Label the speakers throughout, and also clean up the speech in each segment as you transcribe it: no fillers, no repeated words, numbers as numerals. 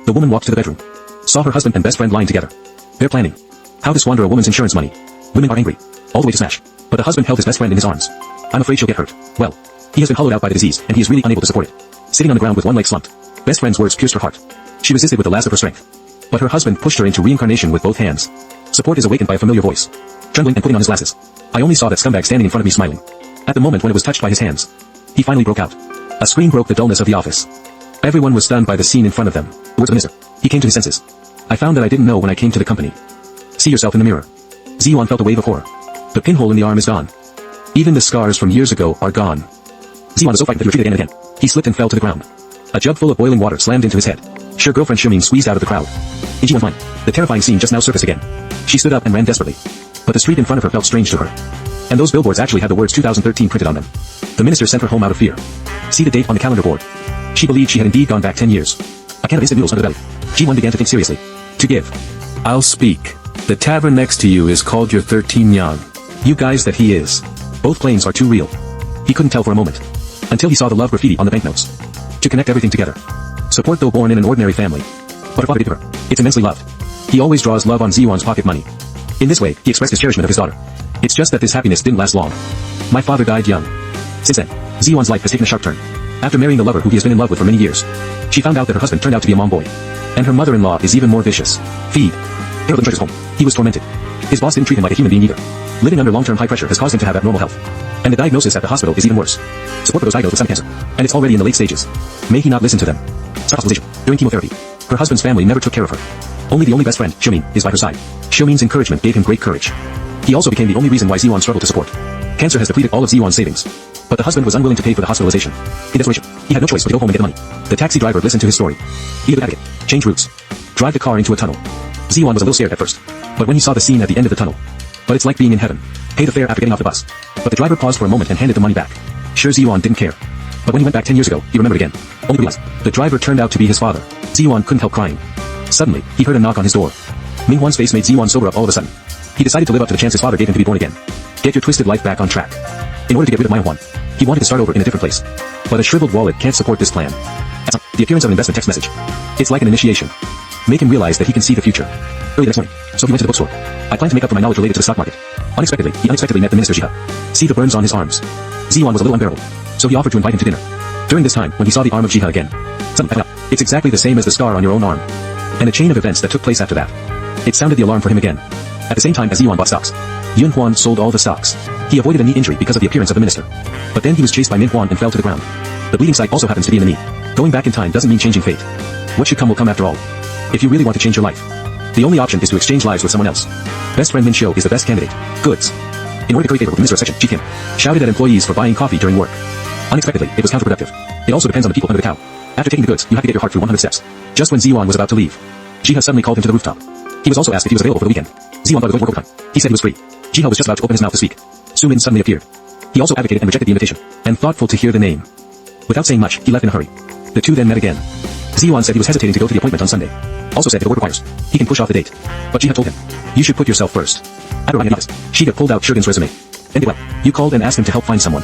Speaker 1: The woman walked to the bedroom. Saw her husband and best friend lying together. They're planning how to squander a woman's insurance money. Women are angry, all the way to smash. But the husband held his best friend in his arms. I'm afraid she'll get hurt. Well, he has been hollowed out by the disease, and he is really unable to support it. Sitting on the ground with one leg slumped. Best friend's words pierced her heart. She resisted with the last of her strength. But her husband pushed her into reincarnation with both hands. Support is awakened by a familiar voice. Trembling and putting on his glasses. I only saw that scumbag standing in front of me smiling. At the moment when it was touched by his hands, he finally broke out. A scream broke the dullness of the office. Everyone was stunned by the scene in front of them. The words of the minister. He came to his senses. I found that I didn't know when I came to the company. See yourself in the mirror. Ziwan felt a wave of horror. The pinhole in the arm is gone. Even the scars from years ago are gone. Ziwan was so frightened that he retreated again and again. He slipped and fell to the ground. A jug full of boiling water slammed into his head. Sure girlfriend Shuming squeezed out of the crowd. In Jiwan's mind, the terrifying scene just now surfaced again. She stood up and ran desperately. But the street in front of her felt strange to her. And those billboards actually had the words 2013 printed on them. The minister sent her home out of fear. See the date on the calendar board. She believed she had indeed gone back 10 years. A can of instant noodles under the belly. Jiwan began to think seriously. To give. I'll speak. The tavern next to you is called your 13 Yang. You guys that he is. Both claims are too real. He couldn't tell for a moment. Until he saw the love graffiti on the banknotes. To connect everything together. Support though born in an ordinary family. But her father gave her. It's immensely loved. He always draws love on Ziwan's pocket money. In this way, he expressed his cherishment of his daughter. It's just that this happiness didn't last long. My father died young. Since then, Ziwan's life has taken a sharp turn. After marrying the lover who he has been in love with for many years, she found out that her husband turned out to be a mom boy. And her mother-in-law is even more vicious. Feed. Harold entered his home. He was tormented. His boss didn't treat him like a human being either. Living under long-term high pressure has caused him to have abnormal health. And the diagnosis at the hospital is even worse. Support for those diagnosed with stomach cancer. And it's already in the late stages. May he not listen to them. Stop hospitalization. During chemotherapy, her husband's family never took care of her. Only the only best friend, Shuming, is by her side. Shuming's encouragement gave him great courage. He also became the only reason why Ziwan struggled to support. Cancer has depleted all of Ziwan's savings. But the husband was unwilling to pay for the hospitalization. In desperation, he had no choice but to go home and get the money. The taxi driver listened to his story. Be a good advocate. Change routes. Drive the car into a tunnel. Ziwan was a little scared at first. But when he saw the scene at the end of the tunnel. But it's like being in heaven. Pay the fare after getting off the bus. But the driver paused for a moment and handed the money back. Sure, Ziwan didn't care. But when he went back 10 years ago, he remembered again. Only to realize, the driver turned out to be his father. Ziwan couldn't help crying. Suddenly, he heard a knock on his door. Minghwan's face made Ziwan sober up all of a sudden. He decided to live up to the chance his father gave him to be born again. Get your twisted life back on track. In order to get rid of Minghwan, he wanted to start over in a different place. But a shriveled wallet can't support this plan. The appearance of an investment text message. It's like an initiation. Make him realize that he can see the future. Early the next morning, so he went to the bookstore. I plan to make up for my knowledge related to the stock market. Unexpectedly, he unexpectedly met the minister Jiha. See the burns on his arms. Ziwan was a little unbearable, so he offered to invite him to dinner. During this time, when he saw the arm of Jiha again, suddenly, it's exactly the same as the scar on your own arm. And a chain of events that took place after that. It sounded the alarm for him again. At the same time as Ziwan bought stocks, Yunhuan sold all the stocks. He avoided a knee injury because of the appearance of the minister. But then he was chased by Minhuan and fell to the ground. The bleeding site also happens to be in the knee. Going back in time doesn't mean changing fate. What should come will come after all. If you really want to change your life, the only option is to exchange lives with someone else. Best friend Min Shio is the best candidate. Goods. In order to curry favor with the minister of section, Ji Kim shouted at employees for buying coffee during work. Unexpectedly, it was counterproductive. It also depends on the people under the cow. After taking the goods, you have to get your heart through 100 steps. Just when Ziwan was about to leave, Jiha suddenly called him to the rooftop. He was also asked if he was available for the weekend. Ziwan thought it was work overtime. He said he was free. Jiha was just about to open his mouth to speak. Sumin suddenly appeared. He also advocated and rejected the invitation, and thoughtful to hear the name. Without saying much, he left in a hurry. The two then met again. Ziwan said he was hesitating to go to the appointment on Sunday. Also said if the work requires, he can push off the date. But Jiha told him, you should put yourself first. After arriving at the office, Jiha pulled out Shurgen's resume. Then well, you called and asked him to help find someone.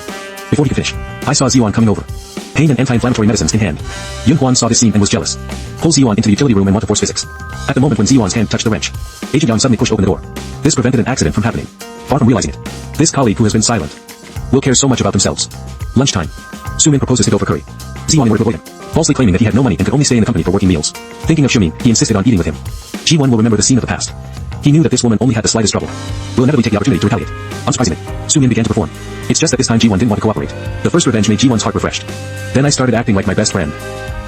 Speaker 1: Before he could finish, I saw Ziwan coming over. Pain and anti-inflammatory medicines in hand. Yunhuan saw this scene and was jealous. Pulled Ziwan into the utility room and wanted to force physics. At the moment when Ziwan's hand touched the wrench, Agent Yang suddenly pushed open the door. This prevented an accident from happening. Far from realizing it, this colleague who has been silent will care so much about themselves. Lunchtime. Sumin proposes to go for curry. Ziwan in order to avoid him, falsely claiming that he had no money and could only stay in the company for working meals. Thinking of Shuming, he insisted on eating with him. Ji-won will remember the scene of the past. He knew that this woman only had the slightest trouble. Will inevitably take the opportunity to retaliate. Unsurprisingly, Sumin began to perform. It's just that this time Ji-won didn't want to cooperate. The first revenge made Ji-won's heart refreshed. Then I started acting like my best friend.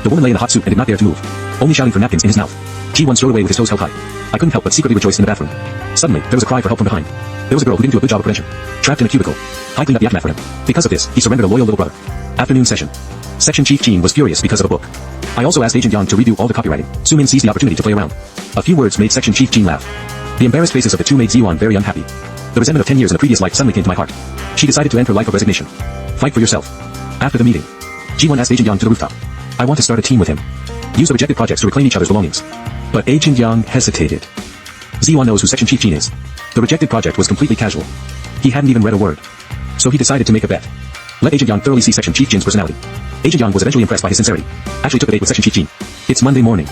Speaker 1: The woman lay in the hot soup and did not dare to move, only shouting for napkins in his mouth. Ji-won strode away with his toes held high. I couldn't help but secretly rejoice in the bathroom. Suddenly, there was a cry for help from behind. There was a girl who didn't do a good job of prevention, trapped in a cubicle. I cleaned up the aftermath for him. Because of this, he surrendered a loyal little brother. Afternoon session. Section Chief Jean was furious because of a book. I also asked Agent Yang to redo all the copywriting. Sumin seized the opportunity to play around. A few words made Section Chief Jean laugh. The embarrassed faces of the two made Ji-won very unhappy. The resentment of 10 years in a previous life suddenly came to my heart. She decided to end her life of resignation. Fight for yourself. After the meeting, Ji-won asked Agent Yang to the rooftop. I want to start a team with him. Use the rejected projects to reclaim each other's belongings. But Agent Yang hesitated. Ji-won knows who Section Chief Jean is. The rejected project was completely casual. He hadn't even read a word. So he decided to make a bet. Let Agent Yang thoroughly see Section Chief Jean's personality. Agent Yang was eventually impressed by his sincerity. Actually took the bait with Section Chief Jean. It's Monday morning.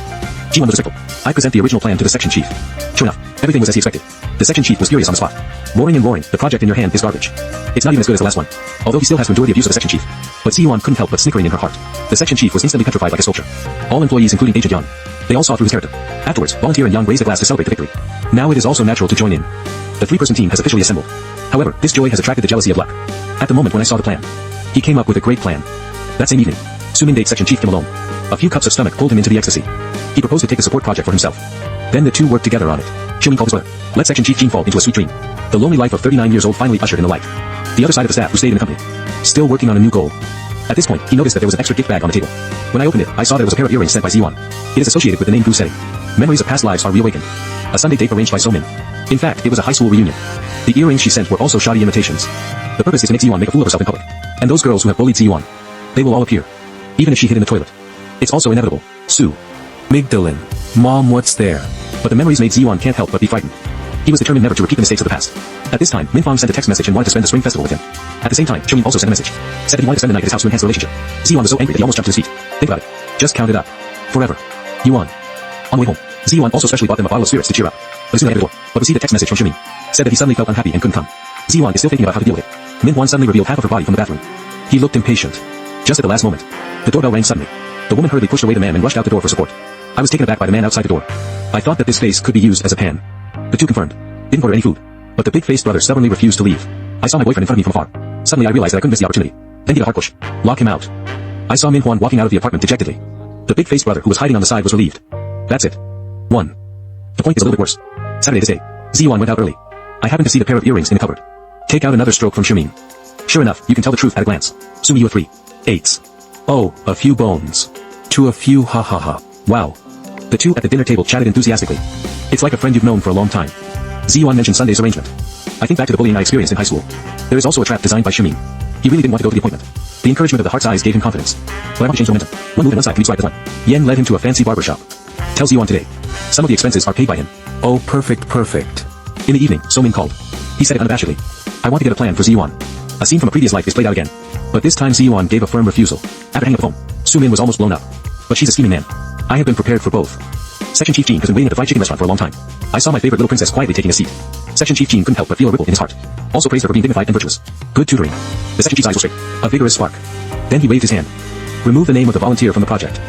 Speaker 1: G1 was respectful. I present the original plan to the section chief. Sure enough, everything was as he expected. The section chief was furious on the spot. Roaring and roaring, the project in your hand is garbage. It's not even as good as the last one. Although he still has to endure the abuse of the section chief. But G1 couldn't help but snickering in her heart. The section chief was instantly petrified like a sculpture. All employees, including Agent Yang, they all saw through his character. Afterwards, Volunteer and Yang raised a glass to celebrate the victory. Now it is also natural to join in. The three-person team has officially assembled. However, this joy has attracted the jealousy of Luck. At the moment when I saw the plan, he came up with a great plan. That same evening, Sumin date section chief Kim alone. A few cups of stomach pulled him into the ecstasy. He proposed to take a support project for himself. Then the two worked together on it. Xiumin called his brother. Let section chief Jin fall into a sweet dream. The lonely life of 39 years old finally ushered in the light. The other side of the staff who stayed in the company, still working on a new goal. At this point, he noticed that there was an extra gift bag on the table. When I opened it, I saw there was a pair of earrings sent by Ziwan. It is associated with the name Gu setting. Memories of past lives are reawakened. A Sunday date arranged by Somin. In fact, it was a high school reunion. The earrings she sent were also shoddy imitations. The purpose is to make Ziwan make a fool of herself in public. And those girls who have bullied Ziwan, they will all appear. Even if she hid in the toilet. It's also inevitable. Sue.
Speaker 2: Migdalin. Mom, what's there?
Speaker 1: But the memories made Ziwan can't help but be frightened. He was determined never to repeat the mistakes of the past. At this time, Minfang sent a text message and wanted to spend the spring festival with him. At the same time, Xiumin also sent a message. Said that he wanted to spend the night at his house to enhance the relationship. Ziwan was so angry that he almost jumped to his feet. Think about it. Just count it up. Forever. Yuan. On the way home, Ziwan also specially bought them a bottle of spirits to cheer up. But soon I entered the door, but received a text message from Xiumin. Said that he suddenly felt unhappy and couldn't come. Ziwan is still thinking about how to deal with it. Minhuan suddenly revealed half of her body from the bathroom. He looked impatient. Just at the last moment, the doorbell rang suddenly. The woman hurriedly pushed away the man and rushed out the door for support. I was taken aback by the man outside the door. I thought that this face could be used as a pan. The two confirmed. Didn't order any food. But the big-faced brother stubbornly refused to leave. I saw my boyfriend in front of me from afar. Suddenly I realized that I couldn't miss the opportunity. Then give a hard push. Lock him out. I saw Minhuan walking out of the apartment dejectedly. The big-faced brother who was hiding on the side was relieved. That's it. 1. The point is a little bit worse. Saturday this day, Ziwan went out early. I happened to see the pair of earrings in the cupboard. Take out another stroke from Xiumin. Sure enough, you can tell the truth at a glance. Sumi you 3. 8s. Oh, a few bones.
Speaker 2: To a few ha ha ha.
Speaker 1: Wow. The two at the dinner table chatted enthusiastically. It's like a friend you've known for a long time. Ziwan mentioned Sunday's arrangement. I think back to the bullying I experienced in high school. There is also a trap designed by Xiumin. He really didn't want to go to the appointment. The encouragement of the heart's eyes gave him confidence. But I want to change momentum. One move and one side can be swiped as one. Yen led him to a fancy barber shop. Tell Ziwan today. Some of the expenses are paid by him.
Speaker 2: Oh, perfect, perfect.
Speaker 1: In the evening, Somin called. He said it unabashedly. I want to get a plan for Ziwan. A scene from a previous life is played out again. But this time Ziwan gave a firm refusal. After hanging up the phone, Sumin was almost blown up. But she's a scheming man. I have been prepared for both. Section Chief Jean has been waiting at the fried chicken restaurant for a long time. I saw my favorite little princess quietly taking a seat. Section Chief Jean couldn't help but feel a ripple in his heart. Also praised her for being dignified and virtuous. Good tutoring. The Section Chief's eyes were straight. A vigorous spark. Then he waved his hand. Remove the name of the volunteer from the project.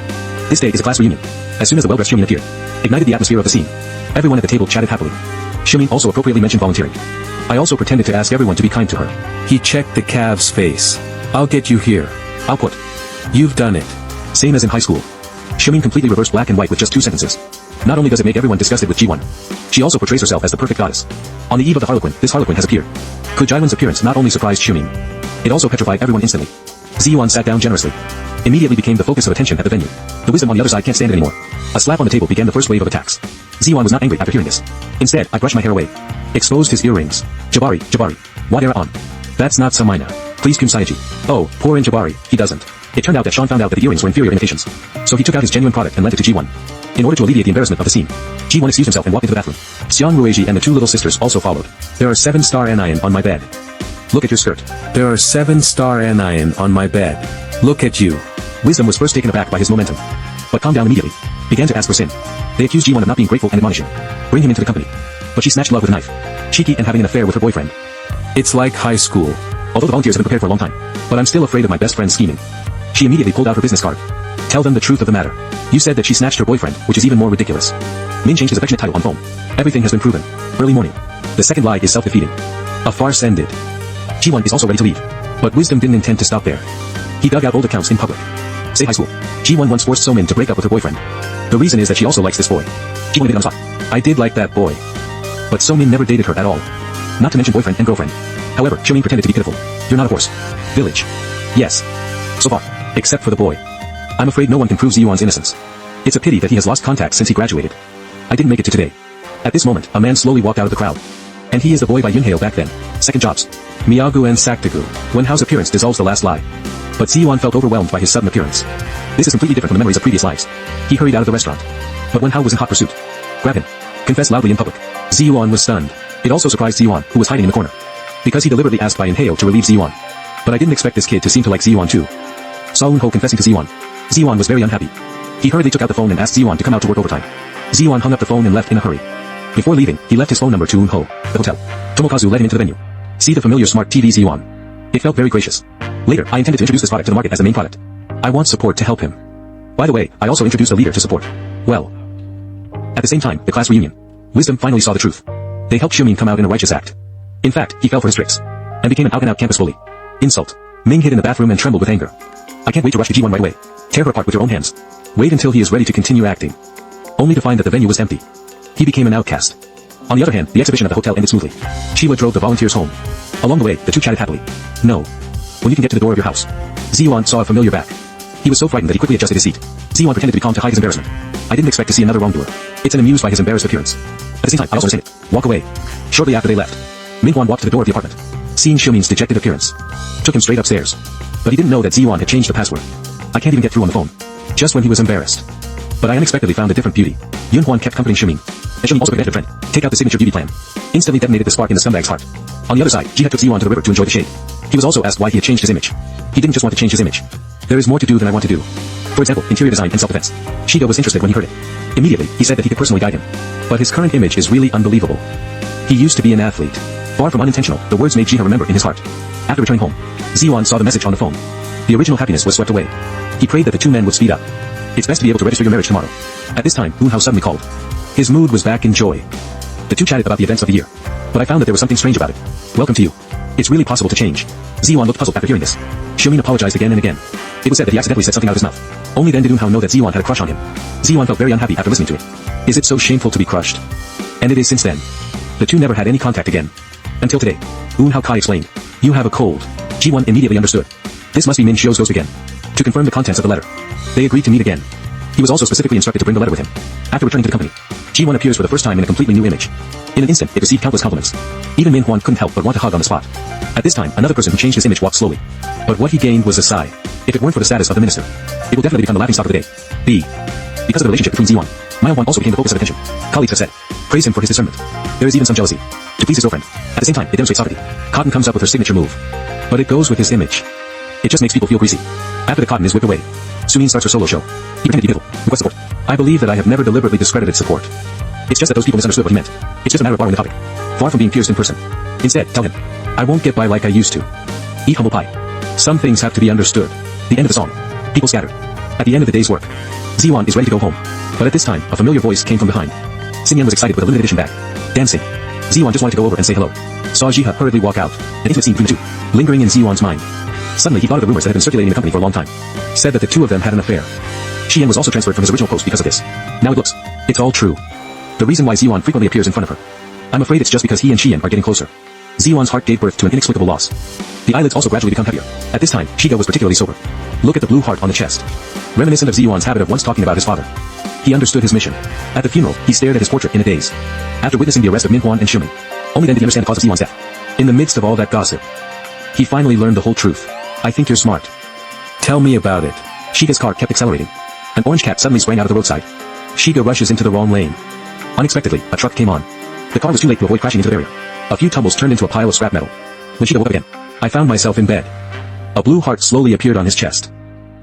Speaker 1: This day is a class reunion. As soon as the well-dressed Xiumin appeared, ignited the atmosphere of the scene. Everyone at the table chatted happily. Xiumin also appropriately mentioned volunteering. I also pretended to ask everyone to be kind to her.
Speaker 2: He checked the calf's face. I'll get you here.
Speaker 1: I'll put.
Speaker 2: You've done it.
Speaker 1: Same as in high school. Xiumin completely reversed black and white with just 2 sentences. Not only does it make everyone disgusted with G1, she also portrays herself as the perfect goddess. On the eve of the Harlequin, this Harlequin has appeared. Kujailun's appearance not only surprised Xiumin, it also petrified everyone instantly. Ziyuan sat down generously. Immediately became the focus of attention at the venue. The wisdom on the other side can't stand it anymore. A slap on the table began the first wave of attacks. Ziyuan was not angry after hearing this. Instead, I brushed my hair away. Exposed his earrings. Jabari, what era on? That's not Samaina. Please Kumsaiji. Oh, poor in Jabari, he doesn't. It turned out that Sean found out that the earrings were inferior imitations. So he took out his genuine product and lent it to G1. In order to alleviate the embarrassment of the scene, G1 excused himself and walked into the bathroom. Xiang Rueji and the 2 little sisters also followed. There are 7-star anion on my bed. Look at your skirt.
Speaker 2: There are 7-star anion on my bed. Look at you.
Speaker 1: Wisdom was first taken aback by his momentum, but calmed down immediately. Began to ask for sin. They accused G1 of not being grateful and admonishing. Bring him into the company. But she snatched love with a knife. Cheeky and having an affair with her boyfriend.
Speaker 2: It's like high school.
Speaker 1: Although the volunteers have been prepared for a long time, but I'm still afraid of my best friend's scheming. She immediately pulled out her business card. Tell them the truth of the matter. You said that she snatched her boyfriend, which is even more ridiculous. Min changed his affectionate title on phone. Everything has been proven. Early morning. The second lie is self-defeating. A farce ended. G1 is also ready to leave. But Wisdom didn't intend to stop there. He dug out old accounts in public. Say high school. G1 once forced Somin to break up with her boyfriend. The reason is that she also likes this boy. G1 admitted on the spot. I did like that boy. But Somin never dated her at all. Not to mention boyfriend and girlfriend. However, Xiumin pretended to be pitiful. You're not a horse. Village. Yes. So far. Except for the boy. I'm afraid no one can prove Ziyuan's innocence. It's a pity that he has lost contact since he graduated. I didn't make it to today. At this moment, a man slowly walked out of the crowd. And he is the boy by Yunheo back then. Second jobs. Miyagu and Saktagu. When Hao's appearance dissolves the last lie. But Ziyuan felt overwhelmed by his sudden appearance. This is completely different from the memories of previous lives. He hurried out of the restaurant. But when Hao was in hot pursuit. Grab him. Confess loudly in public. Ziyuan was stunned. It also surprised Ziyuan, who was hiding in the corner. Because he deliberately asked by Yunheo to relieve Ziyuan. But I didn't expect this kid to seem to like Ziyuan too. Saw Eunho confessing to Ziyuan. Ziyuan was very unhappy. He hurriedly took out the phone and asked Ziwan to come out to work overtime. Ziwan hung up the phone and left in a hurry. Before leaving, he left his phone number to Eun-ho, the hotel. Tomokazu led him into the venue. See the familiar smart TV Ziwan. It felt very gracious. Later, I intended to introduce this product to the market as the main product. I want support to help him. By the way, I also introduced a leader to support. Well. At the same time, the class reunion. Wisdom finally saw the truth. They helped Xiumin come out in a righteous act. In fact, he fell for his tricks. And became an out-and-out campus bully. Insult. Ming hid in the bathroom and trembled with anger. I can't wait to rush to G1 right away. Tear her apart with your own hands. Wait until he is ready to continue acting. Only to find that the venue was empty. He became an outcast. On the other hand, the exhibition at the hotel ended smoothly. Sheila drove the volunteers home. Along the way, the two chatted happily. No. When you can get to the door of your house. Ziwan saw a familiar back. He was so frightened that he quickly adjusted his seat. Ziwan pretended to be calm to hide his embarrassment. I didn't expect to see another wrongdoer. It's an amused by his embarrassed appearance. At the same time, I also understand it. Walk away. Shortly after they left, Ming-hwan walked to the door of the apartment. Seeing Xiumin's dejected appearance, took him straight upstairs. But he didn't know that Ziwan had changed the password. I can't even get through on the phone. Just when he was embarrassed. But I unexpectedly found a different beauty. Yun-hwan kept comforting Xiumin. And Xiumin also began to trend. Take out the signature beauty plan. Instantly detonated the spark in the scumbag's heart. On the other side, Ji-ha took Ziwan to the river to enjoy the shade. He was also asked why he had changed his image. He didn't just want to change his image. There is more to do than I want to do. For example, interior design and self-defense. Shiga was interested when he heard it. Immediately, he said that he could personally guide him. But his current image is really unbelievable. He used to be an athlete. Far from unintentional, the words made Ji-ha remember in his heart. After returning home, Ziwan saw the message on the phone. The original happiness was swept away. He prayed that the two men would speed up. It's best to be able to register your marriage tomorrow. At this time, Eun-ho suddenly called. His mood was back in joy. The two chatted about the events of the year. But I found that there was something strange about it. Welcome to you. It's really possible to change. Ziwan looked puzzled after hearing this. Xiumin apologized again and again. It was said that he accidentally said something out of his mouth. Only then did Eun-ho know that Ziwan had a crush on him. Ziwan felt very unhappy after listening to it. Is it so shameful to be crushed? And it is since then. The two never had any contact again. Until today. Eun-ho Kai explained. You have a cold. Ji-won immediately understood. This must be Min Xiu's ghost again. To confirm the contents of the letter. They agreed to meet again. He was also specifically instructed to bring the letter with him. After returning to the company, Ji-won appears for the first time in a completely new image. In an instant, it received countless compliments. Even Min-hwan couldn't help but want to hug on the spot. At this time, another person who changed his image walked slowly. But what he gained was a sigh. If it weren't for the status of the minister, it will definitely become the laughingstock of the day. B. Because of the relationship between Ji-won, Myeong-hwan also became the focus of attention. Colleagues have said, praise him for his discernment. There is even some jealousy. To please his girlfriend. At the same time, it demonstrates sovereignty. Cotton comes up with her signature move. But it goes with his image. It just makes people feel greasy. After the cotton is whipped away, Sumin starts her solo show. He pretended to be pitiful, request support. I believe that I have never deliberately discredited support. It's just that those people misunderstood what he meant. It's just a matter of borrowing the topic. Far from being pierced in person. Instead, tell him, I won't get by like I used to. Eat humble pie. Some things have to be understood. The end of the song. People scattered. At the end of the day's work, Ziwan is ready to go home. But at this time, a familiar voice came from behind. Xinyan was excited with a limited edition bag. Dancing. Ziwan just wanted to go over and say hello. Saw Ji-ha hurriedly walk out. An intimate scene between the two, lingering in Ziwan's mind. Suddenly he thought of the rumors that had been circulating in the company for a long time. Said that the two of them had an affair. Xian was also transferred from his original post because of this. Now it looks. It's all true. The reason why Ziwan frequently appears in front of her. I'm afraid it's just because he and Xian are getting closer. Ziwan's heart gave birth to an inexplicable loss. The eyelids also gradually become heavier. At this time, Shiga was particularly sober. Look at the blue heart on the chest. Reminiscent of Ziwan's habit of once talking about his father. He understood his mission. At the funeral, he stared at his portrait in a daze. After witnessing the arrest of Min-hwan and Xiumin, only then did he understand the cause of Ziwan's death. In the midst of all that gossip, he finally learned the whole truth. I think you're smart.
Speaker 2: Tell me about it.
Speaker 1: Shiga's car kept accelerating. An orange cat suddenly sprang out of the roadside. Shiga rushes into the wrong lane. Unexpectedly, a truck came on. The car was too late to avoid crashing into the barrier. A few tumbles turned into a pile of scrap metal. When Shiga woke up again, I found myself in bed. A blue heart slowly appeared on his chest.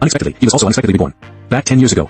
Speaker 1: Unexpectedly, he was also unexpectedly reborn. Back 10 years ago,